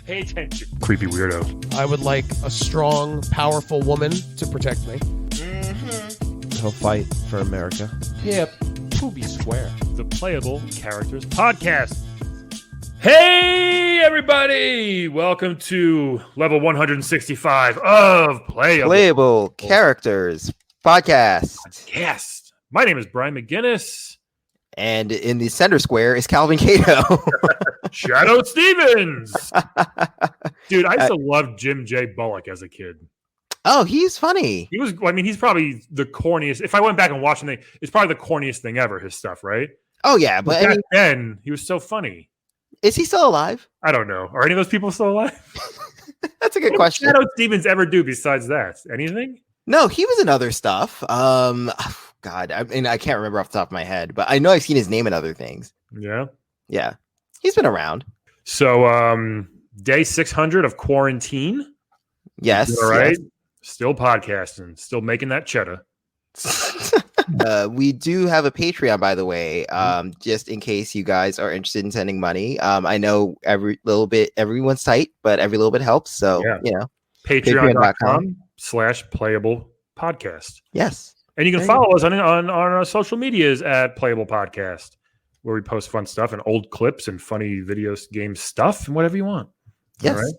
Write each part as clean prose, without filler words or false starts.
Pay attention, creepy weirdo. I would like a strong, powerful woman to protect me. He'll fight for America. Yep. To be square. The Playable Characters Podcast. Hey, everybody! Welcome to level 165 of Playable Characters Podcast. My name is Brian McGinnis. And in the center square is Calvin Cato. Shadow Stevens. Dude, I used to love Jim J. Bullock as a kid. Oh, he's funny. He's probably the corniest. If I went back and watched him, it's probably the corniest thing ever, his stuff, right? Oh, yeah. But back then, he was so funny. Is he still alive? I don't know. Are any of those people still alive? That's a good question. What did Shadow Stevens ever do besides that? Anything? No, he was in other stuff. God, I mean, I can't remember off the top of my head, but I know I've seen his name in other things. Yeah. Yeah. He's been around. So, day 600 of quarantine. Yes. All right. Yes. Still podcasting, still making that cheddar. We do have a Patreon, by the way, just in case you guys are interested in sending money. I know everyone's tight, but every little bit helps. So, Patreon.com/playable podcast. Yes. And you can follow us on our social medias at Playable Podcast, where we post fun stuff and old clips and funny video game stuff and whatever you want. Yes.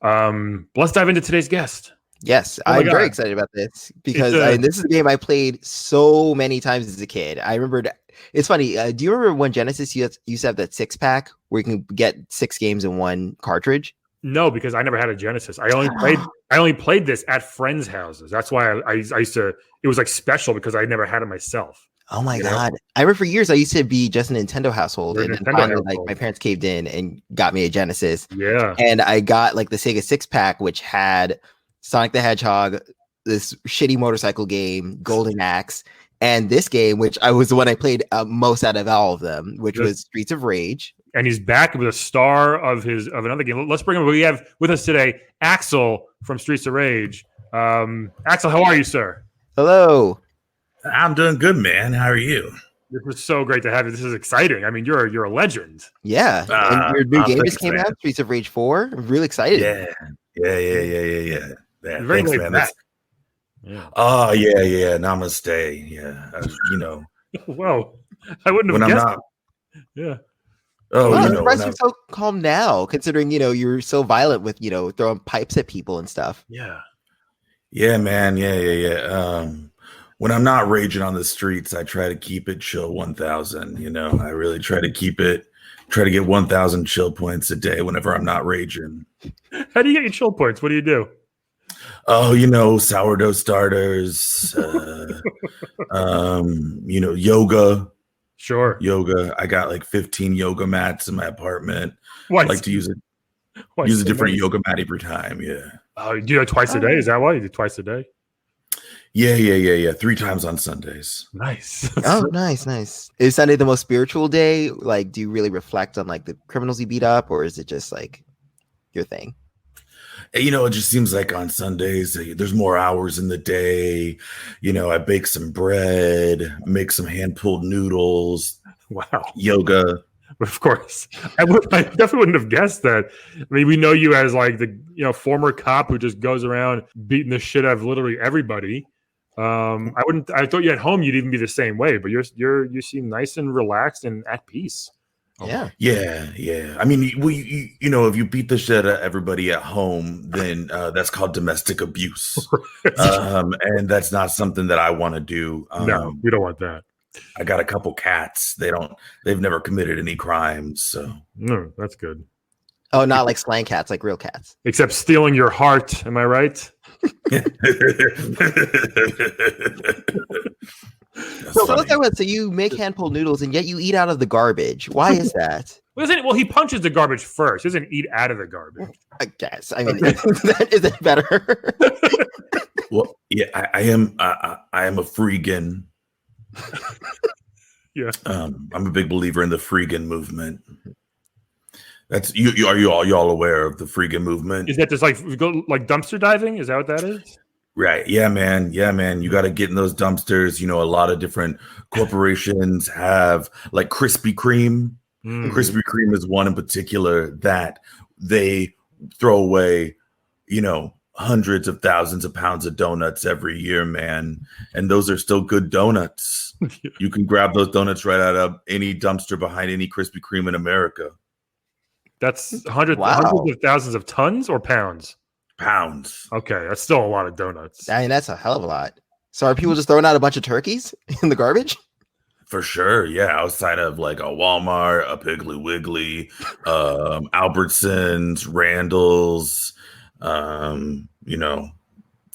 All right. Let's dive into today's guest. Yes, I'm very excited about this because this is a game I played so many times as a kid. I remembered. It's funny. Do you remember when Genesis used to have that 6-pack where you can get 6 games in one cartridge? No, because I never had a Genesis. I only played this at friends' houses. That's why I used to. It was like special because I never had it myself. Oh my god! I remember for years I used to be just a Nintendo household, and then finally, like my parents caved in and got me a Genesis. Yeah, and I got like the Sega 6-pack, which had Sonic the Hedgehog, this shitty motorcycle game, Golden Axe, and this game, which was the one I played most out of all of them, which was Streets of Rage. And he's back with a star of another game. Let's bring him. We have with us today Axel from Streets of Rage. Axel, how are you, sir? Hello. I'm doing good, man. How are you? This is so great to have you. This is exciting. I mean, you're a legend. Yeah. And your new game just came out, Streets of Rage 4. I'm really excited. Yeah. Very thanks, man. Yeah. Oh, yeah. Namaste. Yeah. Whoa. I wouldn't have guessed. Yeah. Oh, I'm surprised you're so calm now, considering, you're so violent with, throwing pipes at people and stuff. Yeah. Yeah, man. Yeah. When I'm not raging on the streets, I try to keep it chill 1,000. I really try to get 1,000 chill points a day whenever I'm not raging. How do you get your chill points? What do you do? Oh, sourdough starters, yoga. Sure. Yoga. I got like 15 yoga mats in my apartment. I like to use a different yoga mat every time. Yeah. Oh, you do that twice a day? Is that why you do twice a day? Yeah. 3 times on Sundays. Nice. Oh, nice. Is Sunday the most spiritual day? Like, do you really reflect on like the criminals you beat up, or is it just like your thing? It just seems like on Sundays, there's more hours in the day. I bake some bread, make some hand-pulled noodles. Wow. Yoga. Of course. I definitely wouldn't have guessed that. I mean, we know you as like the former cop who just goes around beating the shit out of literally everybody. I thought you at home you'd even be the same way, but you seem nice and relaxed and at peace. Yeah. I mean, if you beat the shit out of everybody at home, then that's called domestic abuse. And that's not something that I want to do. No, we don't want that. I got a couple cats. They've never committed any crimes. So no, that's good. Oh, not like slang cats, like real cats. Except stealing your heart. Am I right? So you make hand-pulled noodles and yet you eat out of the garbage. Why is that? Well, he punches the garbage first. He doesn't eat out of the garbage. I guess. I mean, is it better? Well, yeah, I am a freegan. Yeah. I'm a big believer in the freegan movement. That's you. Are you all aware of the freegan movement? Is that just like dumpster diving? Is that what that is? Right. Yeah, man. You got to get in those dumpsters. A lot of different corporations have like Krispy Kreme. Mm-hmm. Krispy Kreme is one in particular that they throw away, hundreds of thousands of pounds of donuts every year, man. And those are still good donuts. You can grab those donuts right out of any dumpster behind any Krispy Kreme in America. That's hundreds Wow. of thousands of tons or pounds? Pounds. Okay, that's still a lot of donuts. I mean, that's a hell of a lot. So are people just throwing out a bunch of turkeys in the garbage? For sure, yeah. Outside of like a Walmart, a Piggly Wiggly, Albertsons, Randall's,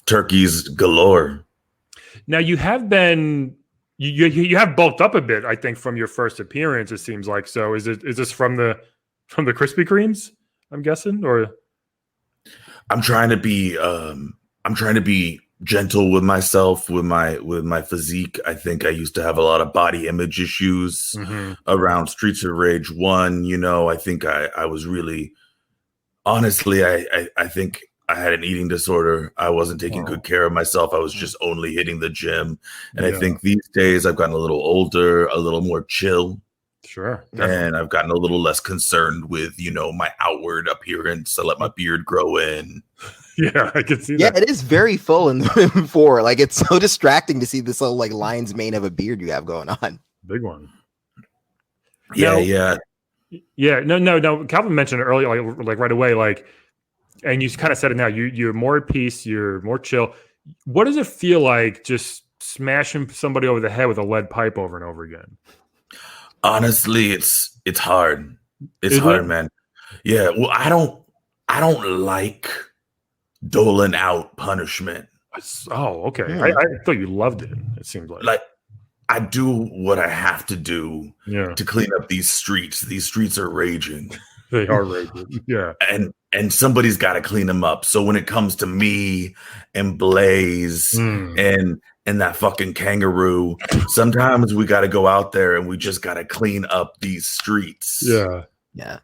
turkeys galore. Now you have been you have bulked up a bit, I think, from your first appearance. It seems like. So is this from the Krispy Kremes? I'm guessing, or I'm trying to be gentle with myself, with my physique. I think I used to have a lot of body image issues around Streets of Rage 1. I think I was really, honestly, I think I had an eating disorder. I wasn't taking good care of myself. I was just only hitting the gym. And I think these days I've gotten a little older, a little more chill. Sure. Definitely. And I've gotten a little less concerned with, my outward appearance. I let my beard grow in. Yeah, I can see that. Yeah, it is very full in the 4. Like, it's so distracting to see this little like lion's mane of a beard you have going on. Big one. Yeah, yeah. No. Calvin mentioned it earlier, like right away, like, and you kind of said it now. You're more at peace. You're more chill. What does it feel like just smashing somebody over the head with a lead pipe over and over again? Honestly, it's hard. It's hard, man. Yeah. Well, I don't like doling out punishment. Oh, okay. Yeah. I thought you loved it. It seems like I do what I have to do to clean up these streets. These streets are raging. They are raging. Yeah. And somebody's got to clean them up. So when it comes to me and Blaze and that fucking kangaroo, sometimes we got to go out there and we just got to clean up these streets. Yeah. Yeah.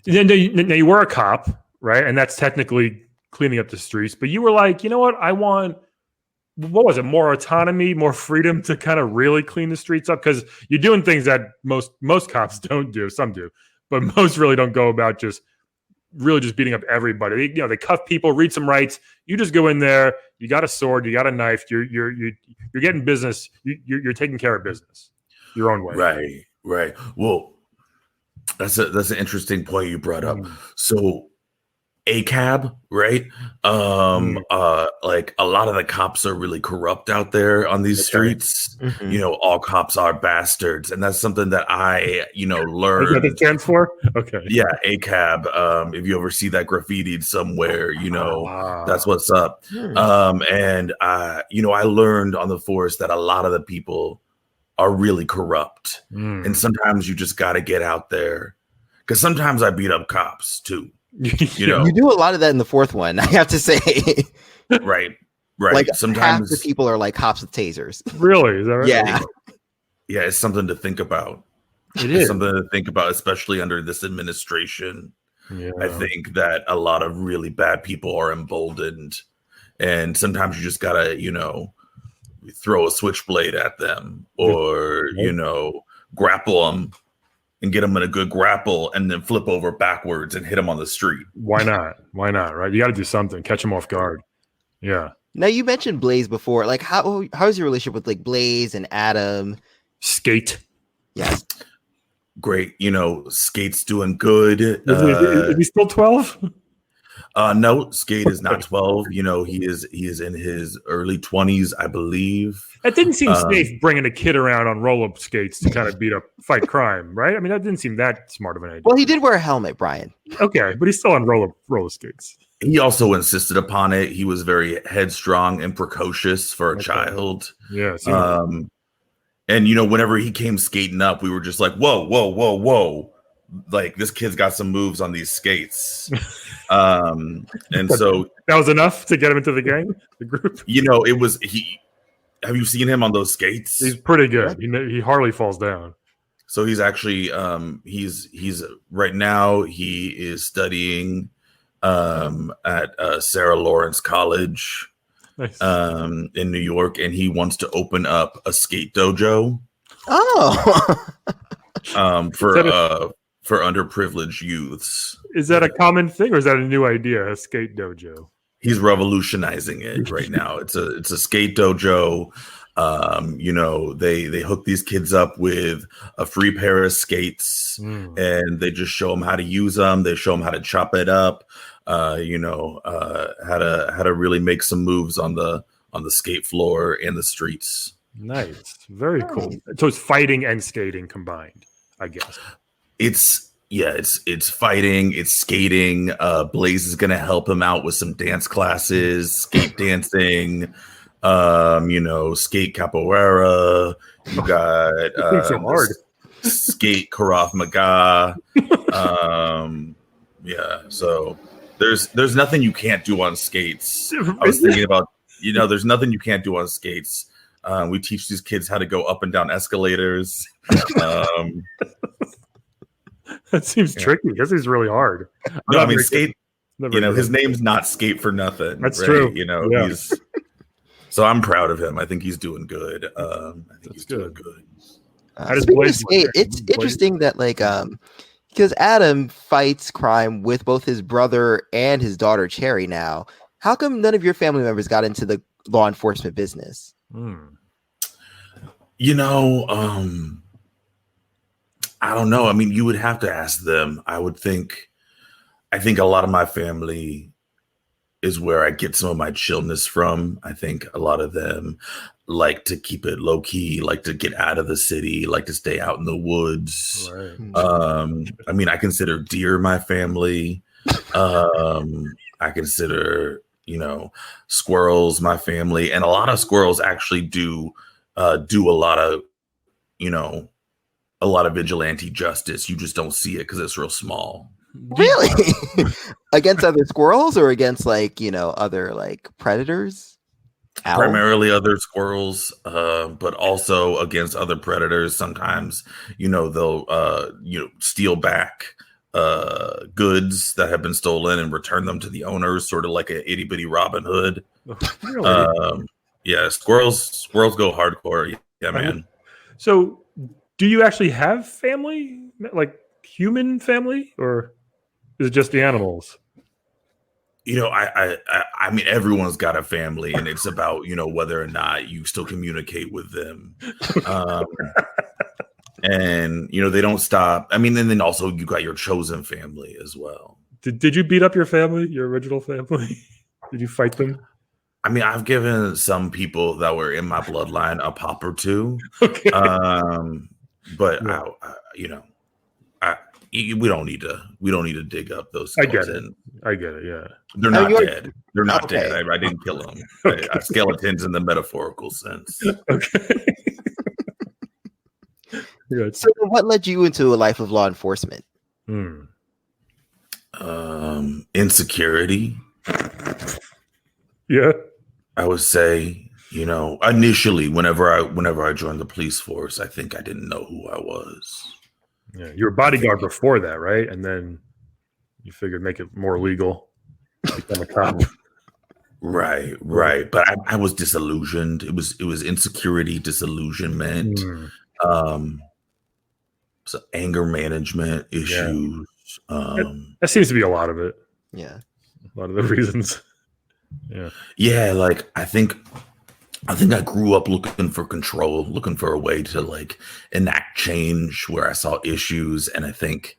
Now you were a cop, right? And that's technically cleaning up the streets. But you were like, you know what? I want, what was it? More autonomy, more freedom to kind of really clean the streets up, because you're doing things that most cops don't do. Some do, but most really don't go about just beating up everybody. They cuff people, read some rights. You just go in there. You got a sword. You got a knife. You're getting business. You're taking care of business your own way. Right. Well, that's an interesting point you brought up. So ACAB, right? Like a lot of the cops are really corrupt out there on these streets. All cops are bastards, and that's something that I, learned. Is that what it stands for? Okay. Yeah, ACAB. If you ever see that graffitied somewhere, that's what's up. And I learned on the force that a lot of the people are really corrupt, and sometimes you just got to get out there, because sometimes I beat up cops too. You do a lot of that in the 4th one, I have to say. Right. Like sometimes half the people are like cops with tasers. Really? Is that right? Yeah. It's something to think about. It's something to think about, especially under this administration. Yeah. I think that a lot of really bad people are emboldened, and sometimes you just gotta, throw a switchblade at them, or grapple them and get them in a good grapple, and then flip over backwards and hit them on the street. Why not? Right? You got to do something. Catch them off guard. Yeah. Now, you mentioned Blaze before. Like, how's your relationship with like Blaze and Adam? Skate. Yes. Great. Skate's doing good. Is he still 12? No, Skate is not 12. He is in his early 20s, I believe. That didn't seem safe, bringing a kid around on roller skates to kind of fight crime, right? I mean, that didn't seem that smart of an idea. Well, he did wear a helmet, Brian. Okay, but he's still on roller skates. He also insisted upon it. He was very headstrong and precocious for a child. Yeah. And whenever he came skating up, we were just like, whoa. Like, this kid's got some moves on these skates. And so that was enough to get him into the gang, the group. It was have you seen him on those skates? He's pretty good. He hardly falls down. So he's actually he's right now he is studying at Sarah Lawrence College. Nice. In New York, and he wants to open for underprivileged youths. Is that a common thing, or is that a new idea? A skate dojo? He's revolutionizing it right now. It's a skate dojo. They hook these kids up with a free pair of skates, and they just show them how to use them. They show them how to chop it up. How to really make some moves on the skate floor and the streets. Nice, very cool. So it's fighting and skating combined, I guess. It's fighting, it's skating. Blaze is gonna help him out with some dance classes, skate dancing, skate capoeira. You got so hard. Skate Krav Maga. So there's nothing you can't do on skates. I was thinking about, there's nothing you can't do on skates. We teach these kids how to go up and down escalators. That seems tricky. This is really hard. No, I mean, skate. His name's not Skate for nothing. That's true. So I'm proud of him. I think he's doing good. Doing good. Speaking of skate, it's interesting that because Adam fights crime with both his brother and his daughter Cherry now. How come none of your family members got into the law enforcement business? I don't know. I mean, you would have to ask them. I think a lot of my family is where I get some of my chillness from. I think a lot of them like to keep it low key, like to get out of the city, like to stay out in the woods. Right. I mean, I consider deer my family. I consider, squirrels my family, and a lot of squirrels actually do a lot of, a lot of vigilante justice. You just don't see it because it's real small. Really? Against other squirrels or against other predators? Owl? Primarily other squirrels, but also against other predators. Sometimes, they'll steal back goods that have been stolen and return them to the owners, sort of like a itty bitty Robin Hood. Really? Squirrels go hardcore. Yeah, man. So do you actually have family, like human family, or is it just the animals? I mean, everyone's got a family, and it's about, whether or not you still communicate with them. And, they don't stop. I mean, and then also you got your chosen family as well. Did you beat up your family, your original family? Did you fight them? I mean, I've given some people that were in my bloodline a pop or two. Okay. But we don't need to dig up those. I get it. Yeah. They're not dead. They're not dead. I didn't kill them. Okay. Skeletons in the metaphorical sense. Okay. Good. So, what led you into a life of law enforcement? Insecurity. Yeah. I would say, initially, whenever I joined the police force, I think I didn't know who I was. Yeah, you were a bodyguard before that, right? And then you figured make it more legal, become a cop. Right. But I was disillusioned. It was insecurity, disillusionment, so anger management issues. That seems to be a lot of it. Yeah, a lot of the reasons. Yeah. Like I think I grew up looking for control, looking for a way to enact change where I saw issues, and I think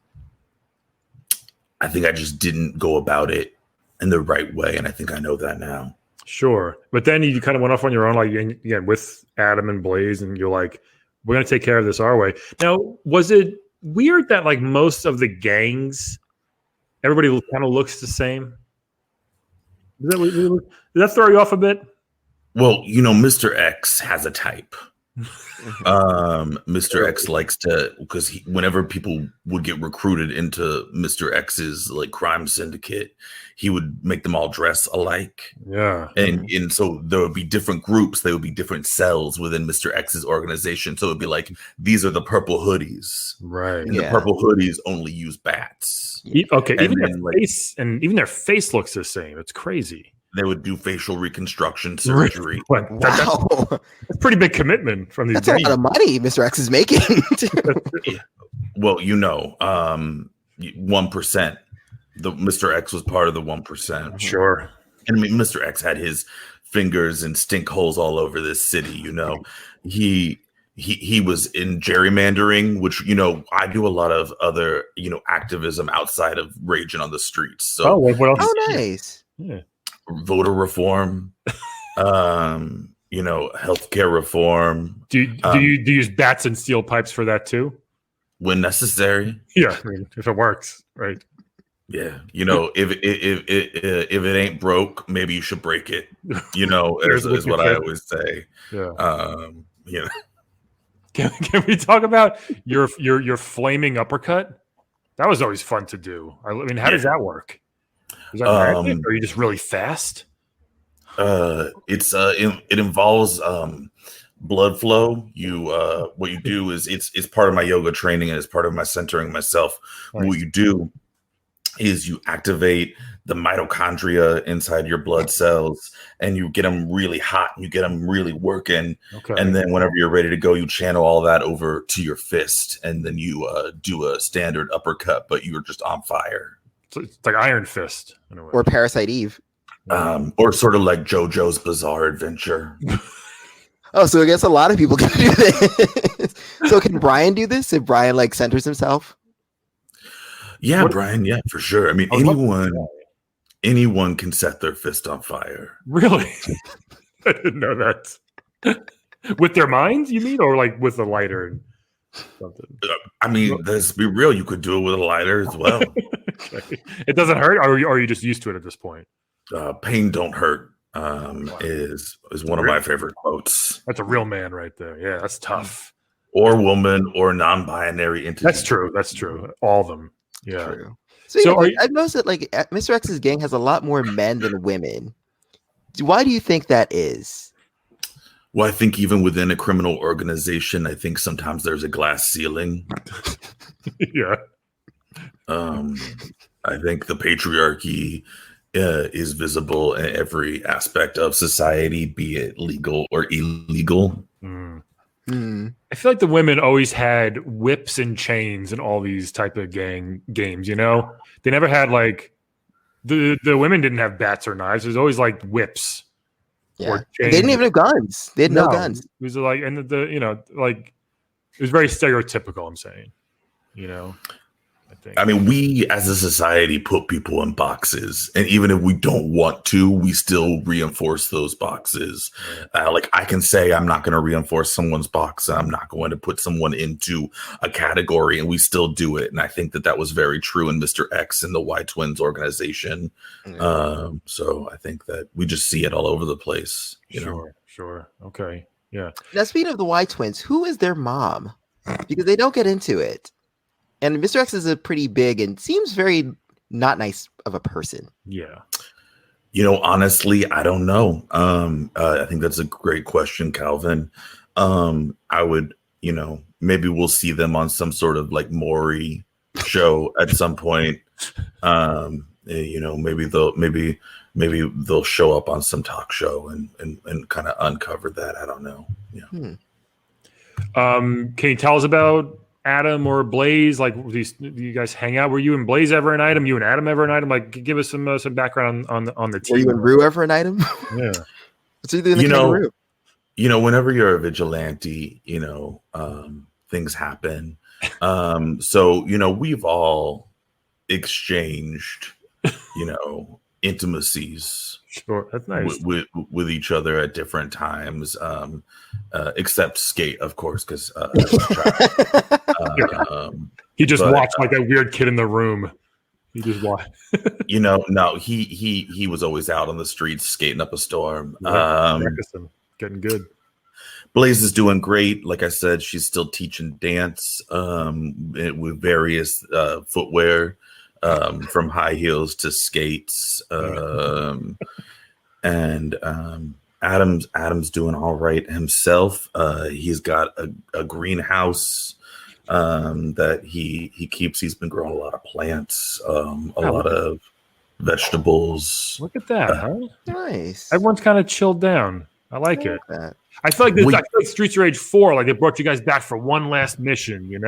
I just didn't go about it in the right way, and I think I know that now. Sure, but then you kind of went off on your own, with Adam and Blaze, and you're like, "We're going to take care of this our way." Now, was it weird that most of the gangs, everybody kind of looks the same? Did that throw you off a bit? Well, Mr. X has a type. Mr. X likes to, because whenever people would get recruited into Mr. X's crime syndicate, he would make them all dress alike. Yeah. And so there would be different groups, there would be different cells within Mr. X's organization. So it'd be these are the purple hoodies. Right. And the purple hoodies only use bats. Okay. Even their face looks the same. It's crazy. They would do facial reconstruction surgery. Wow. That's a pretty big commitment from these. That's a lot of money Mr. X is making. Well, 1%. The Mr. X was part of the 1%. Sure. And I mean, Mr. X had his fingers and stink holes all over this city. He was in gerrymandering, which I do a lot of other activism outside of raging on the streets. So what else? Oh, nice. Yeah. Voter reform, healthcare reform. Do you use bats and steel pipes for that too? When necessary. Yeah, I mean, if it works, right? Yeah, if it ain't broke, maybe you should break it. Is what I always say. Yeah. You know. Can we talk about your flaming uppercut? That was always fun to do. I mean, how does that work? Is that magic, or are you just really fast? It involves blood flow. What you do is it's part of my yoga training and it's part of my centering myself. Nice. What you do is you activate the mitochondria inside your blood cells and you get them really hot and you get them really working. Okay. And then whenever you're ready to go, you channel all that over to your fist and then you do a standard uppercut, but you're just on fire. So it's like Iron Fist in a way. Or Parasite Eve. Or sort of like JoJo's Bizarre Adventure. Oh, so I guess a lot of people can do this. So can Brian do this if Brian centers himself? Yeah, Brian. Yeah, for sure. I mean, anyone can set their fist on fire. Really? I didn't know that. With their minds, you mean, or with a lighter and something? I mean, let's be real. You could do it with a lighter as well. Okay. It doesn't hurt, or are you just used to it at this point? Pain don't hurt is one of my favorite quotes. That's a real man right there. Yeah, that's tough. Or woman or non-binary entity. That's true. That's true. All of them. Yeah. True. So I've noticed that Mr. X's gang has a lot more men than women. Why do you think that is? Well, I think even within a criminal organization, I think sometimes there's a glass ceiling. Yeah. I think the patriarchy is visible in every aspect of society, be it legal or illegal. I feel like the women always had whips and chains and all these type of gang games. They never had the women didn't have bats or knives. It was always whips. Yeah, or they didn't even have guns. They had no guns. It was and it was very stereotypical. I'm saying, I think. I mean, we as a society put people in boxes, and even if we don't want to, we still reinforce those boxes. I can say I'm not going to reinforce someone's box, and I'm not going to put someone into a category, and we still do it. And I think that was very true in Mr. X and the Y Twins organization. So I think that we just see it all over the place. Sure. Okay. Yeah. Now, speaking of the Y Twins, who is their mom? Because they don't get into it. And Mr. X is a pretty big and seems very not nice of a person. Yeah. Honestly, I don't know. I think that's a great question, Calvin. I would, maybe we'll see them on some sort of Maury show at some point. Maybe they'll show up on some talk show and kind of uncover that. I don't know. Yeah. Can you tell us about Adam or Blaze? Do you guys hang out? Were you and Blaze ever an item? You and Adam ever an item? Give us some background on the team. Were you and Rue ever an item? Yeah. What's he doing in the kangaroo? Whenever you're a vigilante, things happen. So we've all exchanged, intimacies. Sure, that's nice. With each other at different times, except Skate, of course, because he just watched like a weird kid in the room. He just watched. No, he was always out on the streets skating up a storm. Getting good. Blaze is doing great. Like I said, she's still teaching dance with various footwear. From high heels to skates, and Adam's doing all right himself. He's got a greenhouse that he keeps. He's been growing a lot of plants, a lot of vegetables. Look at that, huh? Nice. Everyone's kind of chilled down. I like it. That. I feel like Streets of Rage 4, they brought you guys back for one last mission, and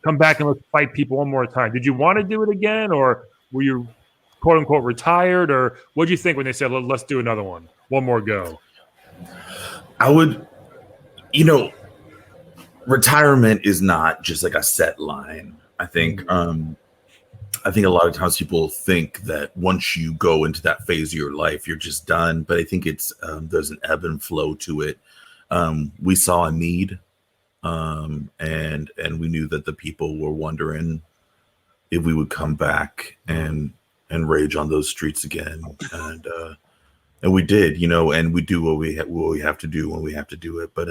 come back and let's fight people one more time. Did you want to do it again, or were you quote unquote retired, or what did you think when they said let's do another one more go? I would, retirement is not just like a set line. I think a lot of times people think that once you go into that phase of your life, you're just done. But I think it's there's an ebb and flow to it. We saw a need, and we knew that the people were wondering if we would come back and rage on those streets again, and we did, and we do what we have to do when we have to do it. But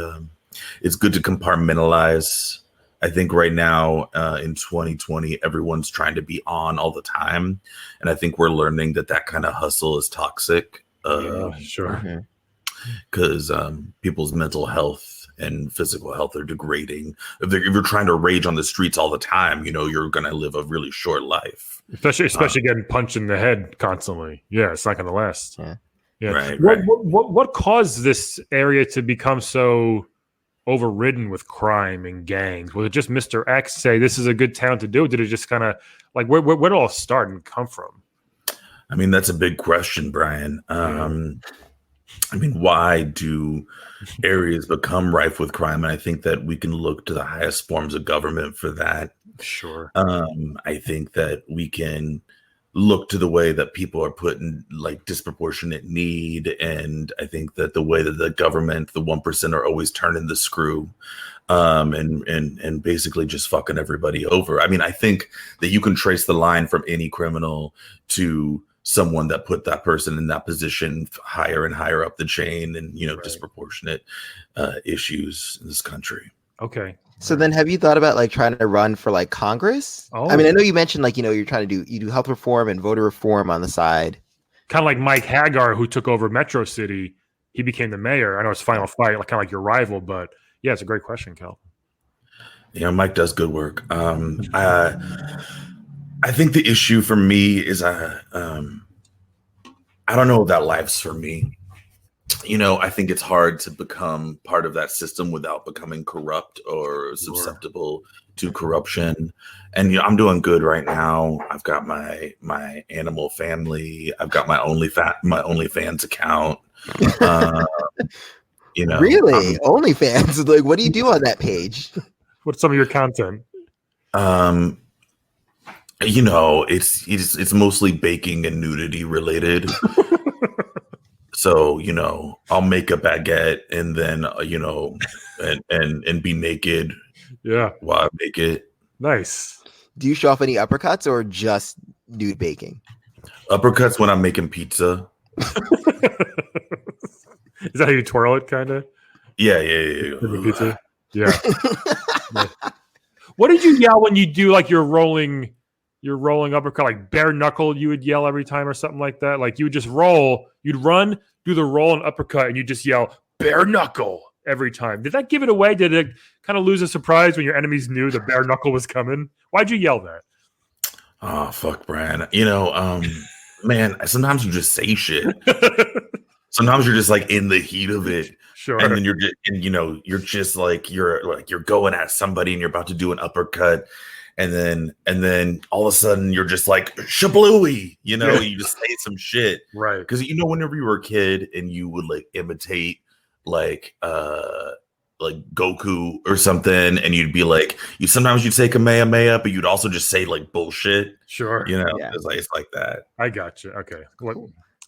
it's good to compartmentalize. I think right now in 2020, everyone's trying to be on all the time, and I think we're learning that kind of hustle is toxic. Sure. Because people's mental health and physical health are degrading. If you're trying to rage on the streets all the time, you're going to live a really short life. Especially getting punched in the head constantly. Yeah, it's not going to last. Yeah. Right. What caused this area to become so overridden with crime and gangs? Was it just Mr. X say this is a good town to do? Did it just kind of like where did it all start and come from? I mean, that's a big question, Brian. Why do areas become rife with crime? And I think that we can look to the highest forms of government for that. Sure. I think that we can look to the way that people are put in like disproportionate need. And I think that the way that the government, the 1% are always turning the screw and basically just fucking everybody over. I mean, I think that you can trace the line from any criminal to someone that put that person in that position higher and higher up the chain and, disproportionate issues in this country. Okay. So then have you thought about like trying to run for like Congress? Oh. I mean, I know you mentioned like, you're trying to do health reform and voter reform on the side. Kind of like Mike Hagar, who took over Metro City. He became the mayor. I know it's final fight, like kind of like your rival, but yeah, it's a great question, Kel. Mike does good work. I think the issue for me is I don't know if that life's for me. I think it's hard to become part of that system without becoming corrupt or susceptible to corruption. And I'm doing good right now. I've got my animal family. I've got my OnlyFans account. Really? OnlyFans? Like, what do you do on that page? What's some of your content? It's mostly baking and nudity related. So, I'll make a baguette and then, and be naked. Yeah. While I make it. Nice. Do you show off any uppercuts or just nude baking? Uppercuts when I'm making pizza. Is that how you twirl it, kind of? Yeah. Pizza? Yeah. What did you yell when you do like your rolling uppercut, like bare knuckle? You would yell every time or something like that. Like you would just roll, you'd run, do the roll and uppercut, and you just yell bare knuckle every time. Did that give it away? Did it kind of lose a surprise when your enemies knew the bare knuckle was coming? Why'd you yell that? Oh fuck, Brian. Man, sometimes you just say shit. Sometimes you're just like in the heat of it. Sure. And then you're just like you're going at somebody and you're about to do an uppercut. And then all of a sudden you're just like shablooey, you just say some shit. Right. Because whenever you were a kid and you would like imitate like Goku or something, and you'd be like, sometimes you'd say Kamehameha, but you'd also just say like bullshit. Sure. Yeah. It's like that. I got you. Okay.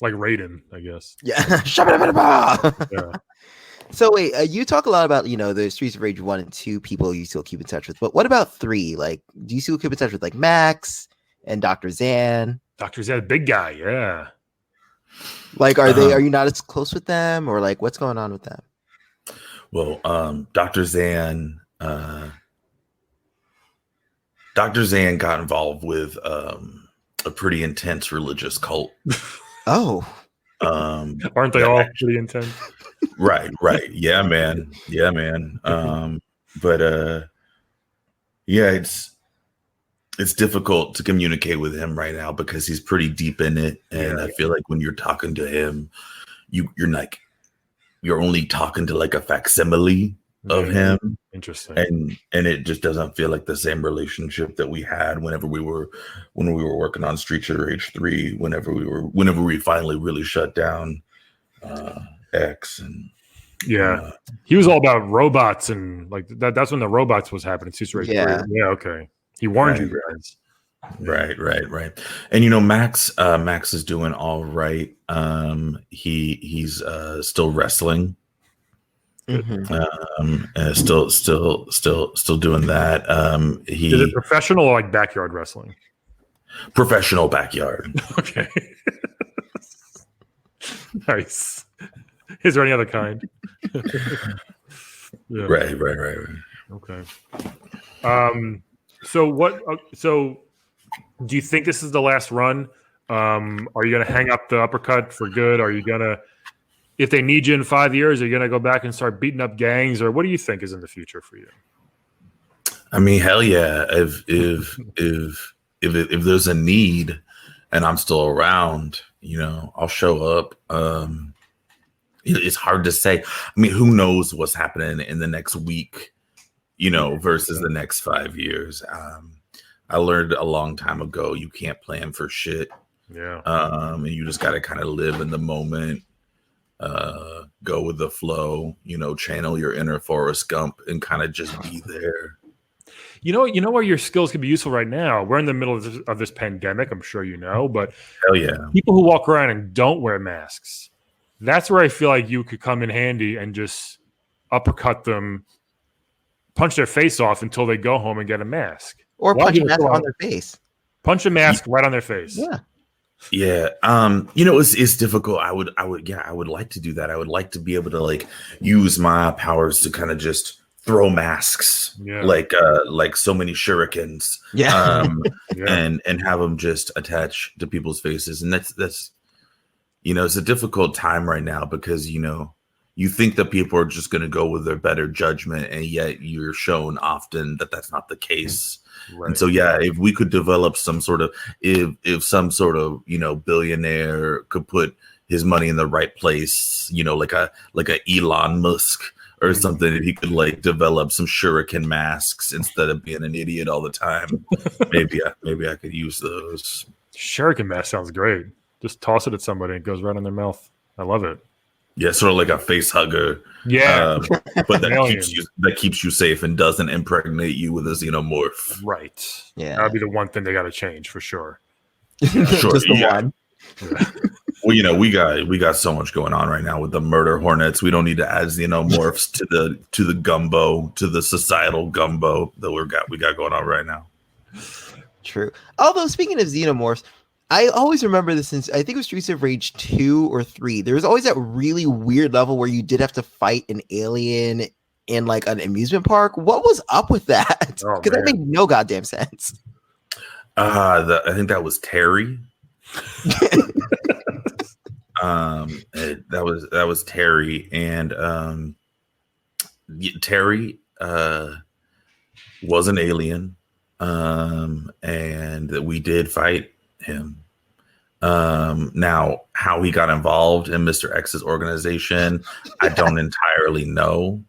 Like Raiden, I guess. Yeah. Yeah. So wait, you talk a lot about, the Streets of Rage 1 and 2 people you still keep in touch with, but what about 3? Like, do you still keep in touch with like Max and Dr. Zan? Dr. Zan, big guy, yeah. Like, are you not as close with them, or like what's going on with them? Well, Dr. Zan got involved with a pretty intense religious cult. Oh. Aren't they all pretty intense? Right. Yeah, man. But it's difficult to communicate with him right now because he's pretty deep in it. And I feel like when you're talking to him, you're only talking to like a facsimile. of him. Interesting. And it just doesn't feel like the same relationship that we had when we were working on Streets of Rage 3, whenever we finally really shut down X. And he was all about robots and like that's when the robots was happening. Streets of Rage 3. Yeah, okay. He warned you guys. Right. And Max is doing all right. He's still wrestling. Still doing that. Is it professional or like backyard wrestling? Professional backyard. Okay. Nice. Is there any other kind? Yeah. Right. Okay. So do you think this is the last run? Are you going to hang up the uppercut for good? Are you going to, if they need you in 5 years, are you going to go back and start beating up gangs, or what do you think is in the future for you? I mean, hell yeah. If there's a need and I'm still around, I'll show up. It's hard to say. I mean, who knows what's happening in the next week, versus the next 5 years. I learned a long time ago, you can't plan for shit. Yeah. And you just got to kind of live in the moment, go with the flow, channel your inner Forrest Gump and kind of just be there. You know where your skills could be useful right now? We're in the middle of this pandemic, I'm sure you know, but hell yeah. People who walk around and don't wear masks, that's where I feel like you could come in handy and just uppercut them, punch their face off until they go home and get a mask. Or punch a mask on their face. Punch a mask right on their face. Yeah. Yeah. It's difficult. I would like to do that. I would like to be able to like use my powers to kind of just throw masks like so many shurikens. Yeah. And have them just attach to people's faces. And that's it's a difficult time right now because you think that people are just going to go with their better judgment, and yet you're shown often that that's not the case. Right. And so, if we could develop some sort of, if some sort of, billionaire could put his money in the right place, like a Elon Musk or something, if he could like develop some shuriken masks instead of being an idiot all the time, maybe I could use those. Shuriken mask sounds great. Just toss it at somebody and it goes right in their mouth. I love it. Yeah, sort of like a face hugger. Yeah, but that keeps you safe and doesn't impregnate you with a xenomorph. Right. Yeah, that'd be the one thing they got to change for sure. Sure. Just the one. Yeah. Well, we got so much going on right now with the murder hornets. We don't need to add xenomorphs to the gumbo, to the societal gumbo that we got going on right now. True. Although speaking of xenomorphs, I always remember this since I think it was Streets of Rage 2 or 3. There was always that really weird level where you did have to fight an alien in like an amusement park. What was up with that? Because that made no goddamn sense. I think that was Terry. That was Terry, and Terry was an alien, and we did fight him. Now how he got involved in Mr. X's organization, I don't entirely know.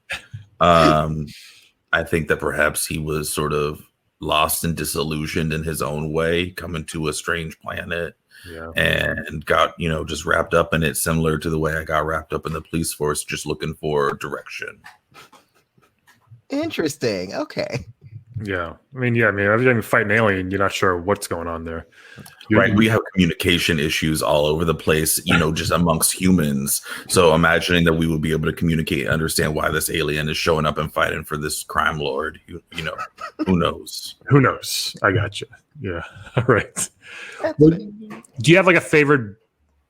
I think that perhaps he was sort of lost and disillusioned in his own way, coming to a strange planet, and got just wrapped up in it, similar to the way I got wrapped up in the police force, just looking for direction. Interesting. Okay. Yeah. I mean, every time you fight an alien, you're not sure what's going on there. Right. We have communication issues all over the place, just amongst humans. So imagining that we would be able to communicate and understand why this alien is showing up and fighting for this crime lord, who knows? Who knows? I got you. Yeah. All right. Do you have like a favorite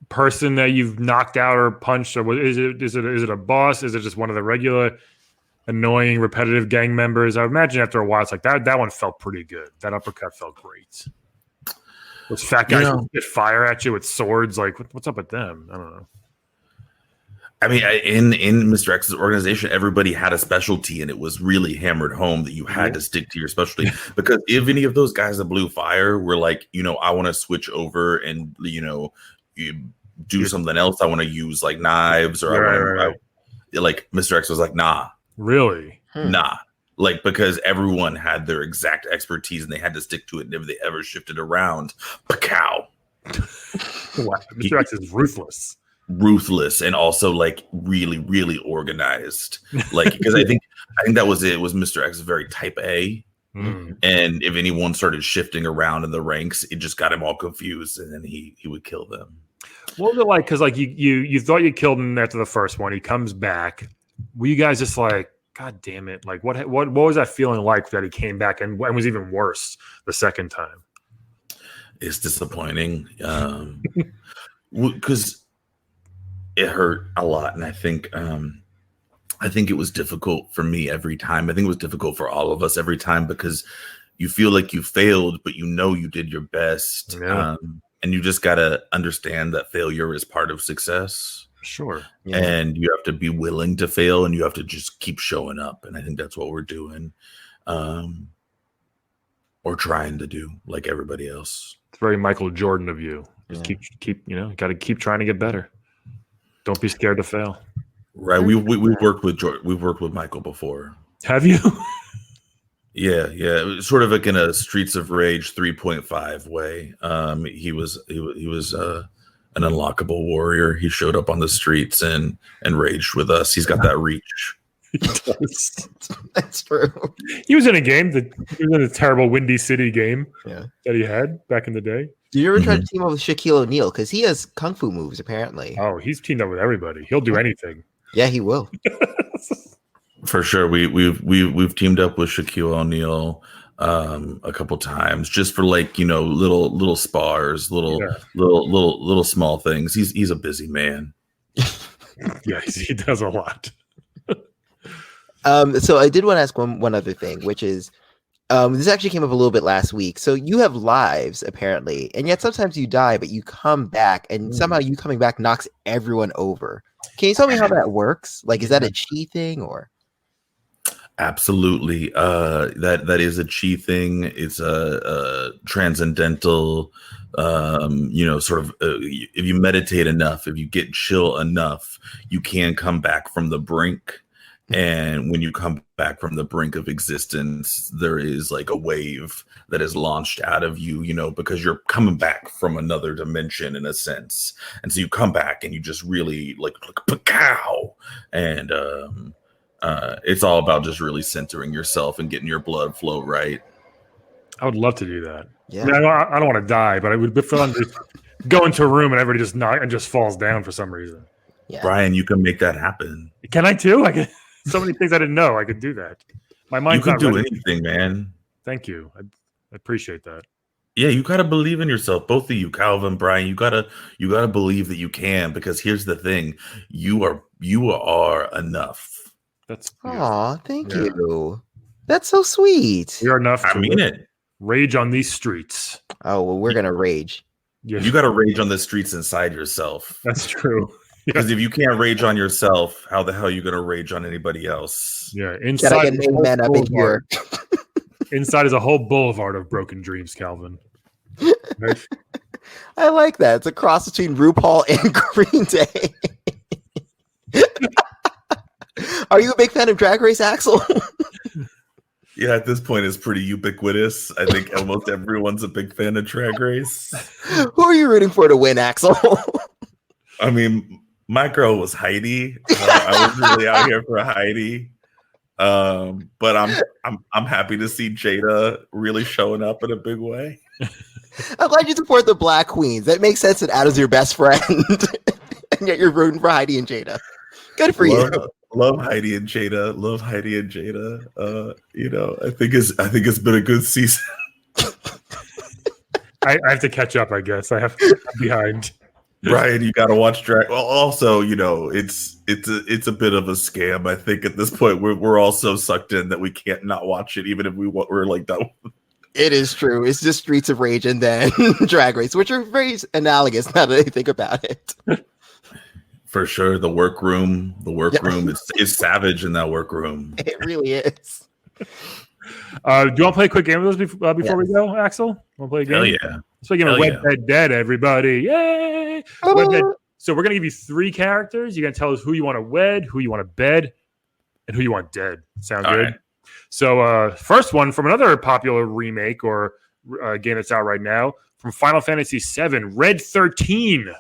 person that you've knocked out or punched, or is it a boss? Is it just one of the regular annoying, repetitive gang members? I imagine after a while, it's like that one felt pretty good. That uppercut felt great. Those fat guys that fire at you with swords, like what's up with them? I don't know. I mean, in Mr. X's organization, everybody had a specialty, and it was really hammered home that you had to stick to your specialty. Because if any of those guys that blew fire were like, I want to switch over and you do something else. I want to use like knives, or like Mr. X was like, nah. Really? Nah. Like, because everyone had their exact expertise and they had to stick to it. And if they ever shifted around, pow. Wow. Mr. X is ruthless. Ruthless and also like really, really organized. Like, because I think that was it. It was Mr. X is very type A. And if anyone started shifting around in the ranks, it just got him all confused, and then he would kill them. What was it like? Because like you thought you killed him after the first one. He comes back. Were you guys just like, God damn it! Like what was that feeling like that he came back and was even worse the second time? It's disappointing because it hurt a lot, and I think it was difficult for me every time. I think it was difficult for all of us every time because you feel like you failed, but you know you did your best. Yeah. And you just got to understand that failure is part of success. Sure. Yeah. And you have to be willing to fail, and you have to just keep showing up. And I think that's what we're doing, or trying to do, like everybody else. It's very Michael Jordan of you. Just keep got to keep trying to get better. Don't be scared to fail. Right. We've worked with George. We've worked with Michael before. Have you? Yeah. It was sort of like in a Streets of Rage 3.5 way. He was an unlockable warrior. He showed up on the streets and raged with us. He's got that reach. He does. That's true. He was in a game he was in a terrible Windy City game Yeah. that he had back in the day. Did you ever try to team up with Shaquille O'Neal? Because he has kung fu moves, apparently. Oh, he's teamed up with everybody. He'll do anything. Yeah, he will. For sure. We've teamed up with Shaquille O'Neal a couple times just for like, little spars, little small things. He's a busy man. Yeah, he does a lot. So I did want to ask one other thing, which is this actually came up a little bit last week. So you have lives apparently, and yet sometimes you die, but you come back, and somehow you coming back knocks everyone over. Can you tell me how that works? Like, is that a chi thing or? Absolutely. That is a chi thing. It's a transcendental, sort of, if you meditate enough, if you get chill enough, you can come back from the brink. And when you come back from the brink of existence, there is like a wave that is launched out of you, because you're coming back from another dimension in a sense. And so you come back and you just really like pow. And it's all about just really centering yourself and getting your blood flow right. I would love to do that. Yeah. I mean, I don't want to die, but I would be fun to go into a room and everybody just falls down for some reason. Yeah. Brian, you can make that happen. Can I too? I can. So many things I didn't know I could do that. My mind's You not can do ready. anything, man. Thank you. I appreciate that. Yeah, you gotta believe in yourself. Both of you, Calvin, Brian, you gotta believe that you can, because here's the thing. You are enough. That's Aw, thank you. That's so sweet. we are enough. I to mean it. Rage on these streets. Oh, well, we're gonna rage. Yeah, You gotta rage on the streets inside yourself. that's true. Because if you can't rage on yourself, how the hell are you gonna rage on anybody else? Yeah, Gotta inside get is a main whole man up in boulevard. here. Inside is a whole boulevard of broken dreams, Calvin. Right? I like that. It's a cross between RuPaul and Green Day. Are you a big fan of Drag Race, Axel? Yeah, at this point, it's pretty ubiquitous. I think almost everyone's a big fan of Drag Race. Who are you rooting for to win, Axel? I mean, my girl was Heidi. I was really out here for Heidi. But I'm happy to see Jada really showing up in a big way. I'm glad you support the Black Queens. That makes sense that Adam's your best friend. And yet you're rooting for Heidi and Jada. Good for you. Love Heidi and Jada. Love Heidi and Jada. I think it's been a good season. I have to catch up, I guess. I'm behind. Brian, you got to watch Drag. Well, also, it's a bit of a scam. I think at this point we're all so sucked in that we can't not watch it, even if we're like that. It is true. It's just Streets of Rage and then Drag Race, which are very analogous now that I think about it. For sure, the workroom is savage in that workroom. It really is. Do you want to play a quick game with us before we go, Axel? Want to play a game? Hell yeah! Let's play a game of Wed, Bed, Dead, everybody! Yay! Wed, Bed. So we're gonna give you 3 characters. You're gonna tell us who you want to wed, who you want to bed. and who you want dead. Sound All good? right. So first one from another popular remake or game that's out right now from Final Fantasy VII, Red 13.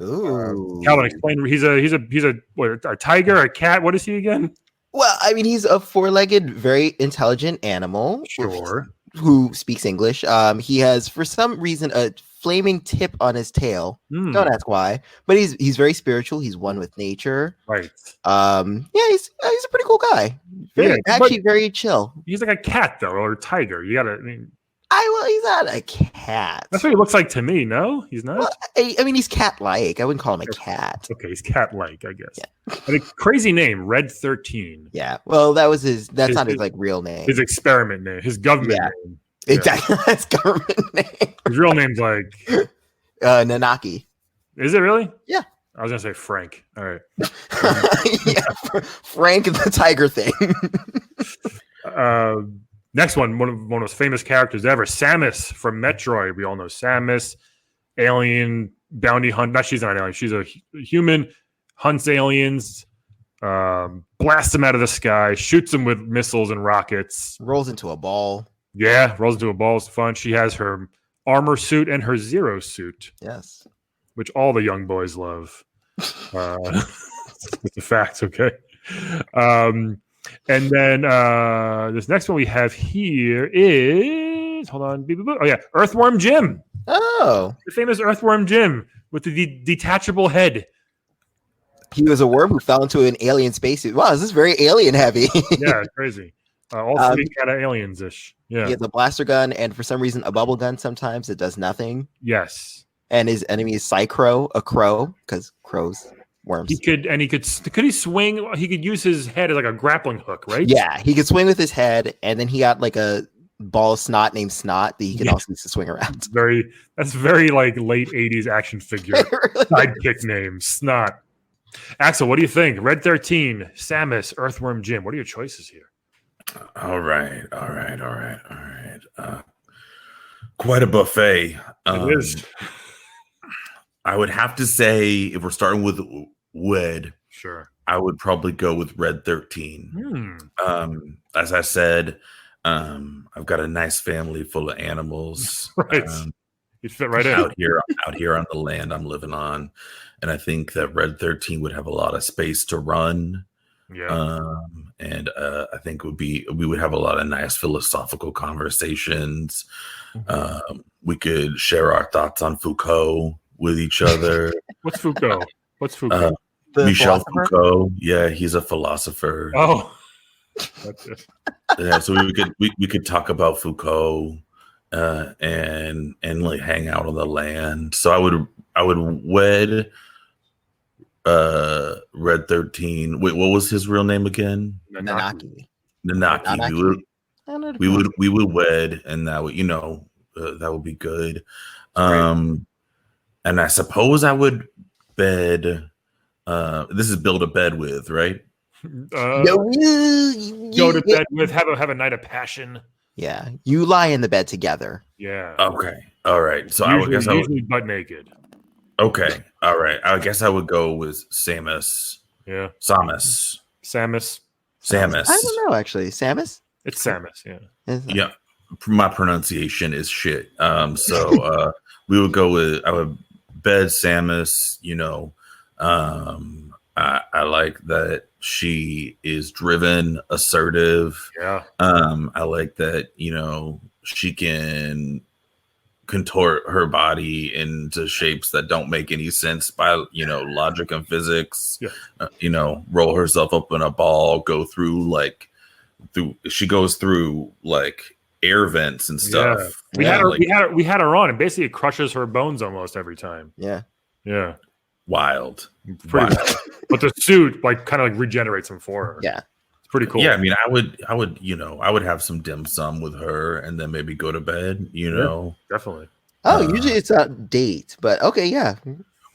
Ooh. Calvin, explain. He's a what, a tiger, a cat. What is he again? Well, I mean, he's a four-legged, very intelligent animal. Sure. Who speaks English. He has, for some reason, a flaming tip on his tail. Don't ask why, but he's very spiritual. He's one with nature. Right. Yeah, he's a pretty cool guy. Actually, very chill. He's like a cat though, or a tiger. You gotta. I mean, he's not a cat. that's what he looks like to me. No, he's not. Well, I mean, he's cat-like. I wouldn't call him a cat. Okay, he's cat-like, I guess. Yeah. But a crazy name, Red 13. Yeah. Well, that's not his like real name. His experiment name, his government name. Exactly. That's government name. His real name's like Nanaki. Is it really? Yeah. I was gonna say Frank. All right. Yeah, Frank the tiger thing. Next one of the most famous characters ever, Samus from Metroid. We all know Samus, alien bounty hunt. Not she's not an alien. She's a human, hunts aliens, blasts them out of the sky, shoots them with missiles and rockets. Rolls into a ball. Yeah, rolls into a ball. It's fun. She has her armor suit and her zero suit. Yes. Which all the young boys love. It's a fact, okay? And then this next one we have here is, hold on, oh yeah, Earthworm Jim. Oh. The famous Earthworm Jim with the detachable head. He was a worm who fell into an alien spacesuit. Wow, this is very alien heavy. Yeah, crazy. All three kind of aliens-ish. Yeah. He has a blaster gun and for some reason a bubble gun sometimes. It does nothing. Yes. And his enemy is Psycrow, a crow, because crows, worms. Could he swing? He could use his head as like a grappling hook, right? Yeah, he could swing with his head, and then he got like a ball of snot named Snot that he could also use to swing around. That's very like late 80s action figure sidekick name, Snot. Axel, what do you think? Red 13, Samus, Earthworm Jim. What are your choices here? All right. Quite a buffet. It is. I would have to say, if we're starting with Wed, sure, I would probably go with Red 13. As I said, I've got a nice family full of animals. Right. You'd fit right out here on the land I'm living on. And I think that Red 13 would have a lot of space to run. Yeah. And I think we would have a lot of nice philosophical conversations. We could share our thoughts on Foucault with each other. What's Foucault? Micheal Foucault. Yeah, he's a philosopher. Oh, that's it. Yeah, so we could talk about Foucault and like hang out on the land. So I would wed Red 13. Wait, what was his real name again? Nanaki. We would wed, and that would that would be good. And I suppose I would bed. This is build a bed with, right? Go to bed with. Have a night of passion. Yeah, you lie in the bed together. Yeah. Okay. All right. So usually butt naked. Okay. All right. I guess I would go with Samus. Yeah. Samus. I don't know, actually. Samus? It's Samus, yeah. Yeah. My pronunciation is shit. So we would go with, I would bed Samus, I like that she is driven, assertive. Yeah. I like that, she can contort her body into shapes that don't make any sense by logic and physics. Yeah. Roll herself up in a ball, go through she goes through like air vents and stuff. Yeah. We had her on, and basically it crushes her bones almost every time. Yeah. Wild. But the suit kind of regenerates them for her. Yeah. It's pretty cool. Yeah, I mean, I would have some dim sum with her and then maybe go to bed, Yeah, definitely. Usually it's a date, but okay, yeah.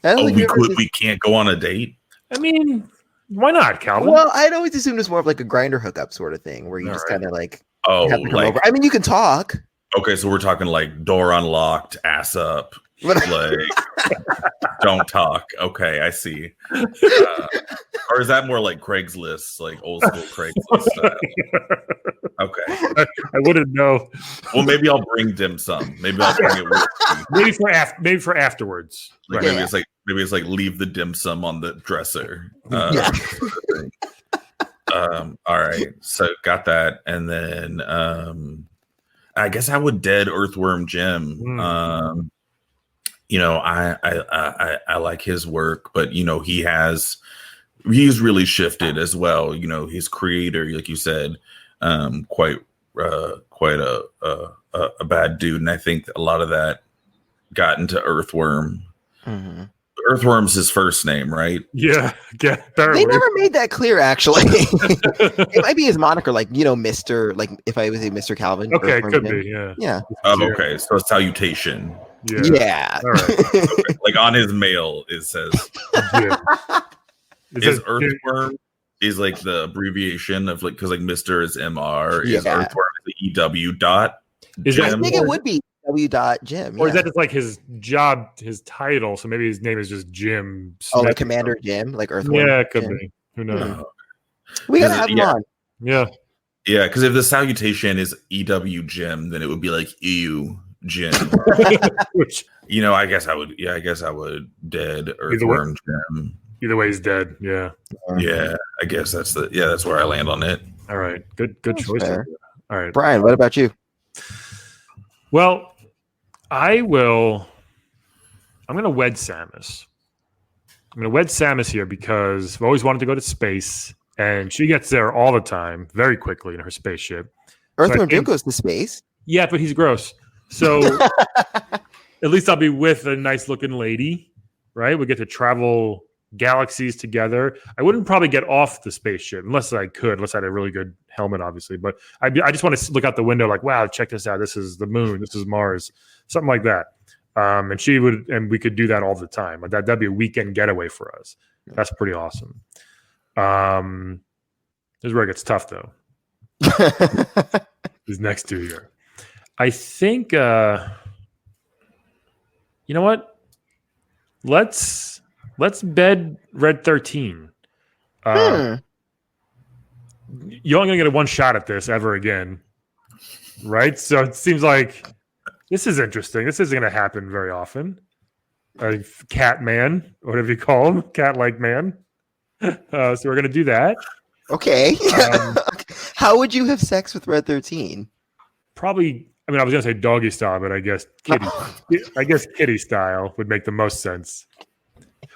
We can't go on a date? I mean, why not, Calvin? Well, I'd always assumed it's more of like a grinder hookup sort of thing where you just kind of have to come over. I mean, you can talk. Okay, so we're talking like door unlocked, ass up. Like, don't talk. Okay, I see. Or is that more like Craigslist, like old school Craigslist style? Okay. I wouldn't know. Well, maybe I'll bring dim sum. Maybe I'll bring it with me. Maybe for afterwards. Like, Right. maybe it's like leave the dim sum on the dresser. All right. So got that. And then I guess I would dead Earthworm Jim. You know, I like his work, but you know, he's really shifted as well. You know, his creator, like you said, quite a bad dude, and I think a lot of that got into Earthworm. Mhm. Earthworm's his first name, right? Yeah. They never made that clear, actually. It might be his moniker, like, you know, Mr. Like, if I was a Mr. Calvin. Okay, Earthworm could Jim. be, yeah. Yeah. Oh, okay. So salutation. Yeah. All right. Okay. Like on his mail, it says Yeah. is Earthworm is like the abbreviation of like, because like Mr. is MR, is Yeah. Earthworm the EW dot. Is I that- think it would be W.Jim. Or is that just like his job, his title? So maybe his name is just Jim. Oh, Smith. like Commander Jim, like Earthworm. Yeah, it could Jim. be. Who knows? We gotta Is it- have him yeah. on. Yeah. Yeah, because if the salutation is EW Jim, then it would be like EU Jim. Which You know, I guess I would dead Earthworm Jim. either way, he's dead. Yeah. Yeah, I guess that's where I land on it. All right. Good That's choice. fair. All right. Brian, what about you? Well, I'm going to wed Samus. I'm going to wed Samus here because I've always wanted to go to space, and she gets there all the time, very quickly in her spaceship. Earthworm Jim think- goes to space. Yeah, but he's gross. So at least I'll be with a nice looking lady, right? We get to travel galaxies together. I wouldn't probably get off the spaceship unless I had a really good helmet, obviously. But I just want to look out the window like, wow, check this out. This is the moon. This is Mars. Something like that. And we could do that all the time. Like that'd be a weekend getaway for us. That's pretty awesome. This is where it gets tough though. These next two here. I think, you know what? Let's bed Red 13. You're only going to get a one shot at this ever again. Right? So it seems like this is interesting. This isn't going to happen very often. A cat man, whatever you call him, cat-like man. So we're going to do that. Okay. How would you have sex with Red 13? Probably, I mean, I was going to say doggy style, but I guess kitty style would make the most sense.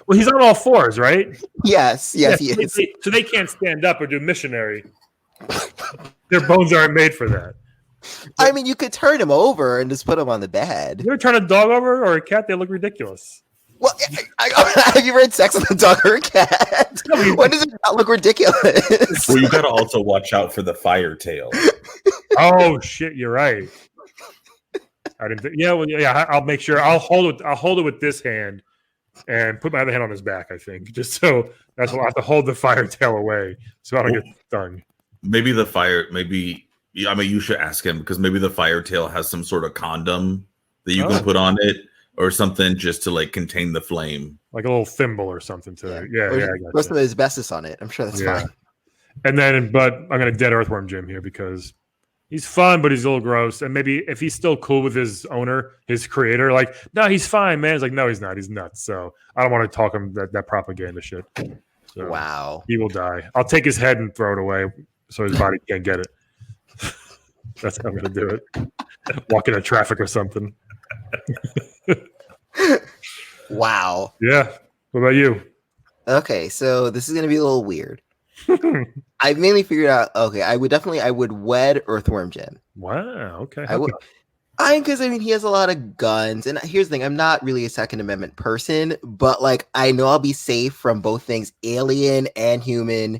Well, he's on all fours, right? Yes, he is. So they can't stand up or do missionary. Their bones aren't made for that. I mean, you could turn him over and just put him on the bed. You ever turn a dog over or a cat? They look ridiculous. Well, have you read Sex with a Dog or a Cat? When does it not look ridiculous? Well, you got to also watch out for the fire tail. Oh shit, you're right. I didn't. I'll make sure. I'll hold it with this hand and put my other hand on his back. I think just so that's why I have to hold the fire tail away so I don't get stung. Maybe I mean, you should ask him because maybe the fire tail has some sort of condom that you can put on it or something just to like contain the flame, like a little thimble or something to I got Put some asbestos on it. I'm sure that's fine. And then, but I'm gonna dead Earthworm Jim here because he's fun, but he's a little gross. And maybe if he's still cool with his owner, his creator, like, no, he's fine, man. It's like, no, he's not. He's nuts. So I don't want to talk him that propaganda shit. So Wow. he will die. I'll take his head and throw it away so his body can't get it. That's how I'm gonna do it. Walk into traffic or something. Wow. Yeah. What about you? Okay, so this is gonna be a little weird. I've mainly figured out. Okay, I would wed Earthworm Jim. Wow. Okay. I would. Because I mean, he has a lot of guns, and here's the thing: I'm not really a Second Amendment person, but like, I know I'll be safe from both things, alien and human,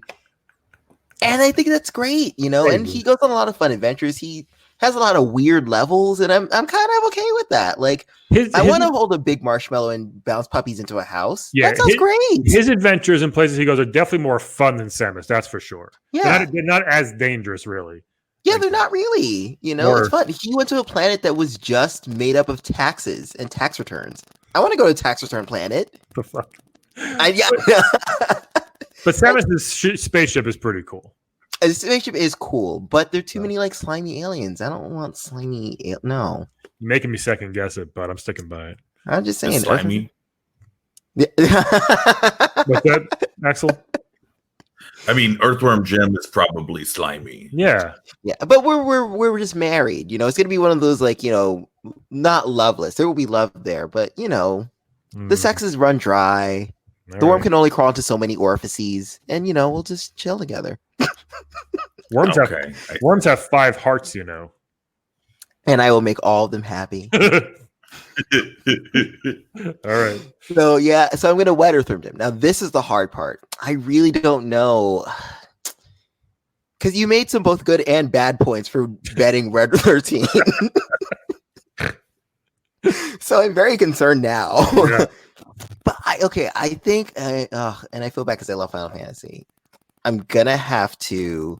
and I think that's great, you know. And he goes on a lot of fun adventures. He has a lot of weird levels, and I'm kind of okay with that. Like, I want to hold a big marshmallow and bounce puppies into a house. Yeah, that sounds great. His adventures and places he goes are definitely more fun than Samus. That's for sure. Yeah, They're not as dangerous, really. Yeah, they're not really. You know, it's fun. He went to a planet that was just made up of taxes and tax returns. I want to go to tax return planet. The fuck? Yeah. But Samus's spaceship is pretty cool. The spaceship is cool, but there are too many like slimy aliens. I don't want slimy. No, You're making me second guess it, but I'm sticking by it. I'm just saying. Slimy. Yeah. What's that, Axel? I mean, Earthworm Jim is probably slimy. Yeah, Yeah, but we're just married. You know, it's gonna be one of those like, you know, not loveless. There will be love there, but you know, the sexes run dry. The worm can only crawl into so many orifices, and you know, we'll just chill together. Worms have 5 hearts, you know. And I will make all of them happy. All right. So yeah, so I'm gonna wet Earthworm Jim. Now this is the hard part. I really don't know. Because you made some both good and bad points for betting Red 13. So I'm very concerned now. Yeah. But I think, and I feel bad because I love Final Fantasy. I think I'm gonna have to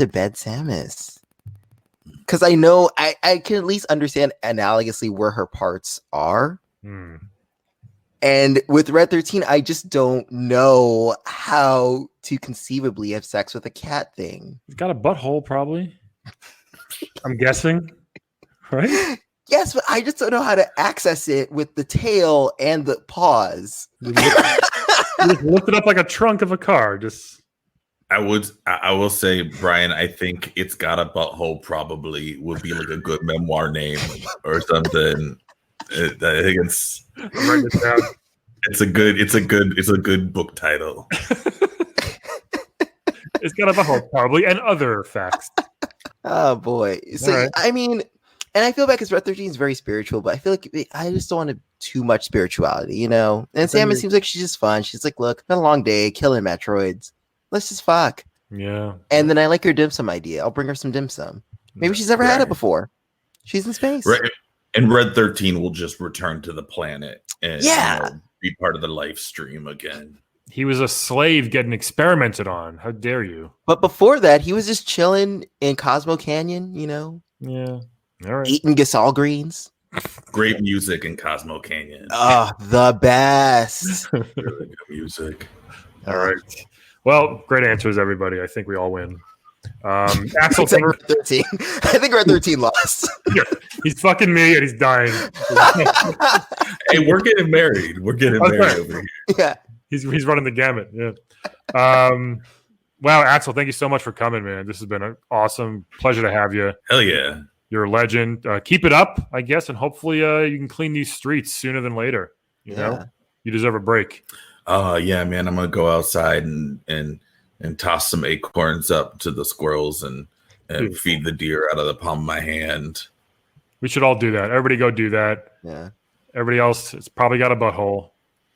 bet Samus. Because I know I can at least understand analogously where her parts are. And with Red 13, I just don't know how to conceivably have sex with a cat thing. He's got a butthole, probably. I'm guessing. Right? Yes, but I just don't know how to access it with the tail and the paws. You just lift it up like a trunk of a car. I will say, Brian, I think It's Got a Butthole probably would be like a good memoir name or something. I think it's I'm writing it down. It's a good book title. It's got a butthole, probably, and other facts. Oh boy. So Right. I mean, and I feel bad because Red 13 is very spiritual, but I feel like I just don't want too much spirituality, you know? And Samus seems like she's just fun. She's like, look, been a long day, killing Metroids. Let's just fuck. Yeah. And then I like her dim sum idea. I'll bring her some dim sum. Maybe she's never had it before. She's in space. Right. And Red 13 will just return to the planet and be part of the live stream again. He was a slave getting experimented on. How dare you? But before that, he was just chilling in Cosmo Canyon, you know? Yeah. All right. Eating Gasol greens. Great music in Cosmo Canyon. Oh, the best. Really good music. All right. Well, great answers, everybody. I think we all win. Axel, Except Red 13. I think Red 13 lost. Yeah, he's fucking me and he's dying. Hey, we're getting married. We're getting married over here. Yeah. He's running the gamut. Yeah. Wow, Axel, thank you so much for coming, man. This has been an awesome pleasure to have you. Hell yeah. You're a legend. Keep it up, I guess, and hopefully you can clean these streets sooner than later. You know, you deserve a break. Yeah, man. I'm gonna go outside and toss some acorns up to the squirrels and feed the deer out of the palm of my hand. We should all do that. Everybody go do that. Yeah. Everybody else, it's probably got a butthole.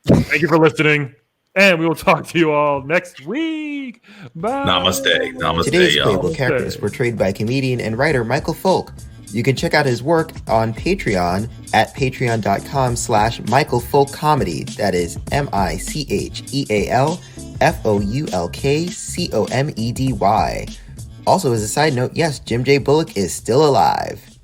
Thank you for listening. And we will talk to you all next week. Bye. Namaste. Namaste, Today's y'all. playable character is portrayed by comedian and writer Michael Foulk. You can check out his work on Patreon at patreon.com/Michael Foulk Comedy. That is MichealFoulkComedy. Also, as a side note, yes, Jim J. Bullock is still alive.